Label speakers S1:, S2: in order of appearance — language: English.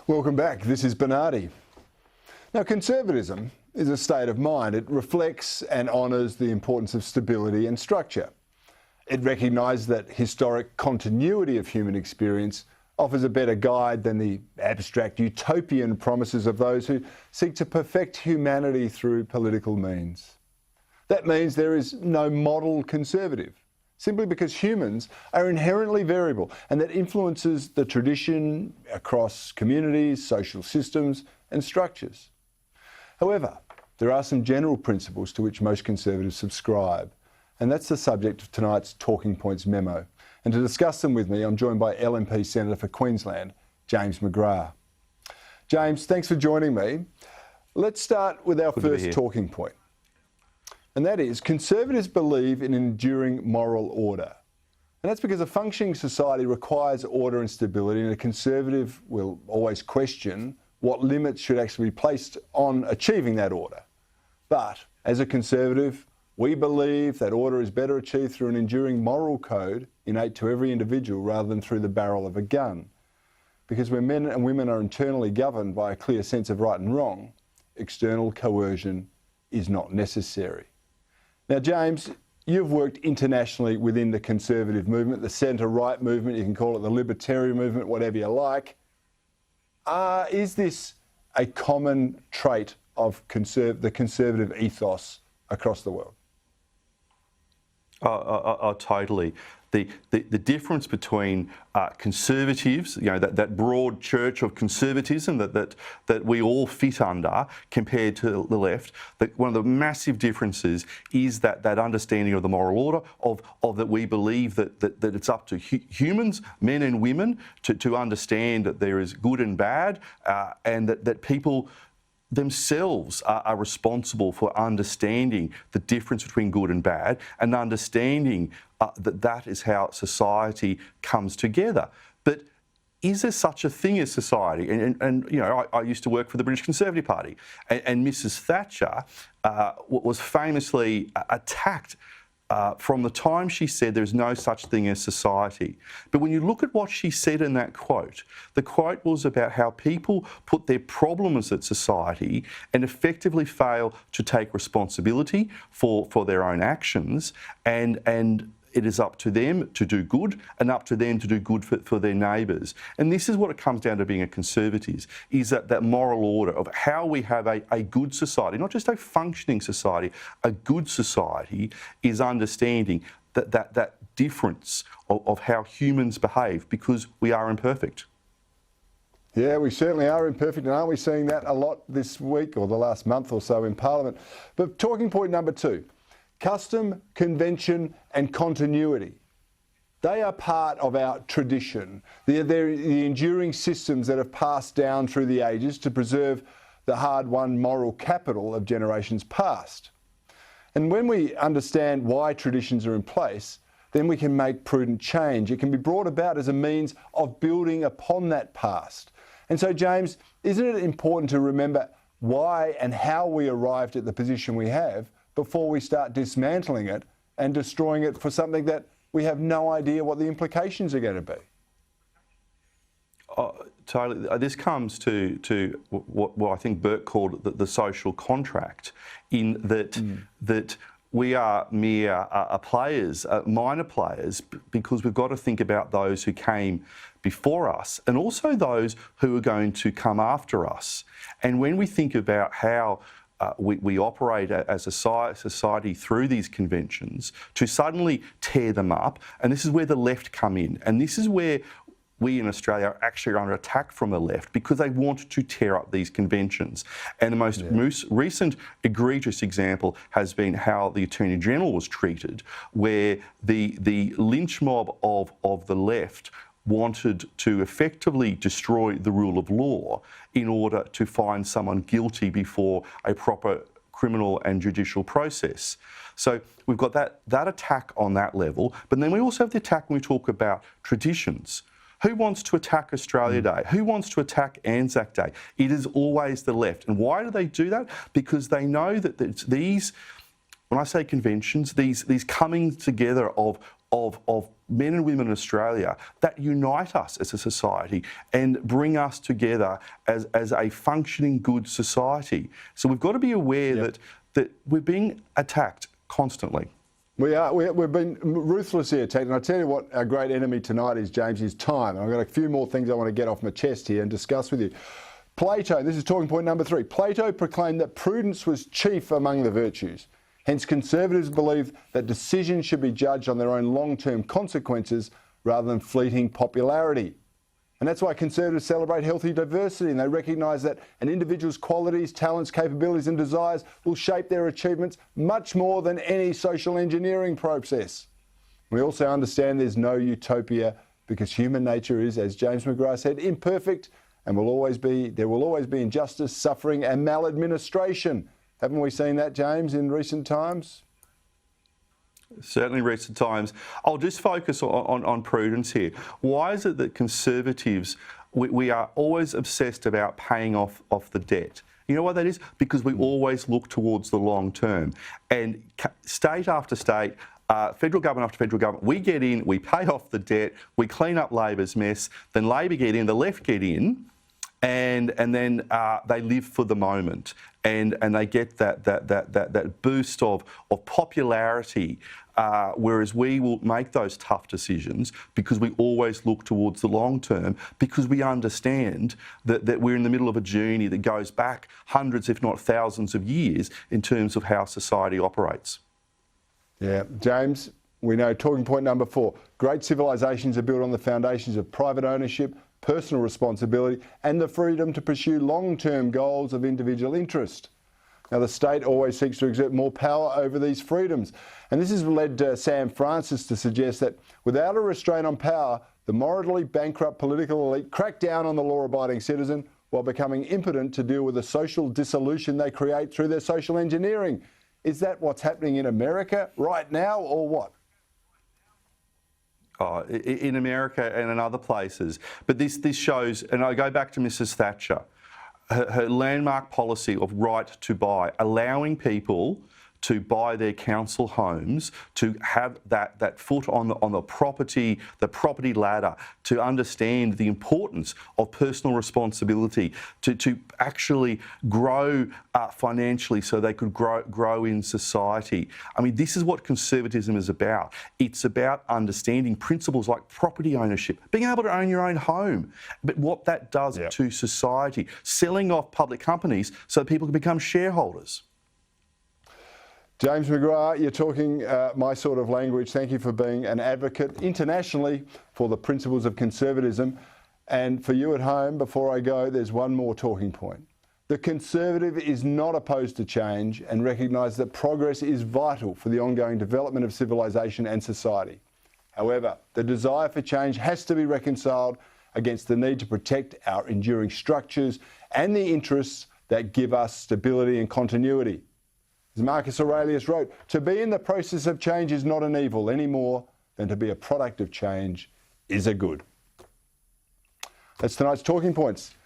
S1: Welcome back. This is Bernardi. Now, conservatism is a state of mind. It reflects and honours the importance of stability and structure. It recognises that historic continuity of human experience offers a better guide than the abstract utopian promises of those who seek to perfect humanity through political means. That means there is no model conservative, simply because humans are inherently variable, and that influences the tradition across communities, social systems and structures. However, there are some general principles to which most conservatives subscribe, and that's the subject of tonight's Talking Points memo. And to discuss them with me, I'm joined by LNP Senator for Queensland, James McGrath. James, thanks for joining me. Let's start with our first talking point. And that is, conservatives believe in enduring moral order. And that's because a functioning society requires order and stability, and a conservative will always question what limits should actually be placed on achieving that order. But as a conservative, we believe that order is better achieved through an enduring moral code innate to every individual rather than through the barrel of a gun. Because when men and women are internally governed by a clear sense of right and wrong, external coercion is not necessary. Now, James, you've worked internationally within the conservative movement, the centre-right movement, you can call it the libertarian movement, whatever you like. Is this a common trait of the conservative ethos across the world?
S2: Totally. The difference between conservatives, you know, that broad church of conservatism that we all fit under, compared to the left, that one of the massive differences is that understanding of the moral order, of that we believe that it's up to humans, men and women, to understand that there is good and bad, and that people themselves are responsible for understanding the difference between good and bad, and understanding that is how society comes together. But is there such a thing as society? And you know, I used to work for the British Conservative Party, and Mrs. Thatcher was famously attacked from the time she said there's no such thing as society. But when you look at what she said in that quote, the quote was about how people put their problems at society and effectively fail to take responsibility for their own actions, and it is up to them to do good, and up to them to do good for their neighbours. And this is what it comes down to being a conservative, is that moral order of how we have a good society, not just a functioning society, a good society, is understanding that difference of how humans behave, because we are imperfect.
S1: Yeah, we certainly are imperfect, and aren't we seeing that a lot this week or the last month or so in Parliament? But talking point number two, custom, convention and continuity. They are part of our tradition. They're the enduring systems that have passed down through the ages to preserve the hard-won moral capital of generations past. And when we understand why traditions are in place, then we can make prudent change. It can be brought about as a means of building upon that past. And so, James, isn't it important to remember why and how we arrived at the position we have before we start dismantling it and destroying it for something that we have no idea what the implications are going to be?
S2: Totally. This comes to what I think Burke called the social contract, in that we are mere players, minor players, because we've got to think about those who came before us and also those who are going to come after us. And when we think about how we operate as a society through these conventions, to suddenly tear them up, and this is where the left come in, and this is where we in Australia are actually under attack from the left, because they want to tear up these conventions. And the most recent egregious example has been how the Attorney General was treated, where the lynch mob of the left wanted to effectively destroy the rule of law in order to find someone guilty before a proper criminal and judicial process. So we've got that attack on that level, but then we also have the attack when we talk about traditions. Who wants to attack Australia Day? Who wants to attack Anzac Day? It is always the left. And why do they do that? Because they know that these, when I say conventions, these coming together of men and women in Australia that unite us as a society and bring us together as a functioning good society. So we've got to be aware that we're being attacked constantly.
S1: We are. We've been ruthlessly attacked. And I tell you what our great enemy tonight is, James, is time. And I've got a few more things I want to get off my chest here and discuss with you. Plato, this is talking point number 3. Plato proclaimed that prudence was chief among the virtues. Hence, conservatives believe that decisions should be judged on their own long-term consequences rather than fleeting popularity. And that's why conservatives celebrate healthy diversity, and they recognise that an individual's qualities, talents, capabilities and desires will shape their achievements much more than any social engineering process. We also understand there's no utopia because human nature is, as James McGrath said, imperfect, and there will always be injustice, suffering and maladministration. Haven't we seen that, James, in recent times?
S2: Certainly recent times. I'll just focus on prudence here. Why is it that conservatives, we are always obsessed about paying off the debt? You know why that is? Because we always look towards the long term. And state after state, federal government after federal government, we get in, we pay off the debt, we clean up Labor's mess, then Labor get in, the left get in, and then they live for the moment, and they get that boost of popularity, whereas we will make those tough decisions because we always look towards the long term, because we understand that we're in the middle of a journey that goes back hundreds, if not thousands of years in terms of how society operates.
S1: Yeah, James, we know talking point number 4, great civilisations are built on the foundations of private ownership, personal responsibility and the freedom to pursue long-term goals of individual interest. Now, the state always seeks to exert more power over these freedoms, and this has led Sam Francis to suggest that without a restraint on power, the morally bankrupt political elite crack down on the law-abiding citizen while becoming impotent to deal with the social dissolution they create through their social engineering. Is that what's happening in America right now, or what?
S2: In America and in other places. But this shows, and I go back to Mrs. Thatcher, her landmark policy of right to buy, allowing people to buy their council homes, to have that foot on the property ladder, to understand the importance of personal responsibility, to actually grow financially so they could grow in society. I mean, this is what conservatism is about. It's about understanding principles like property ownership, being able to own your own home, but what that does to society, selling off public companies so people can become shareholders.
S1: James McGrath, you're talking my sort of language. Thank you for being an advocate internationally for the principles of conservatism. And for you at home, before I go, there's one more talking point. The Conservative is not opposed to change and recognises that progress is vital for the ongoing development of civilisation and society. However, the desire for change has to be reconciled against the need to protect our enduring structures and the interests that give us stability and continuity. As Marcus Aurelius wrote, to be in the process of change is not an evil any more than to be a product of change is a good. That's tonight's Talking Points.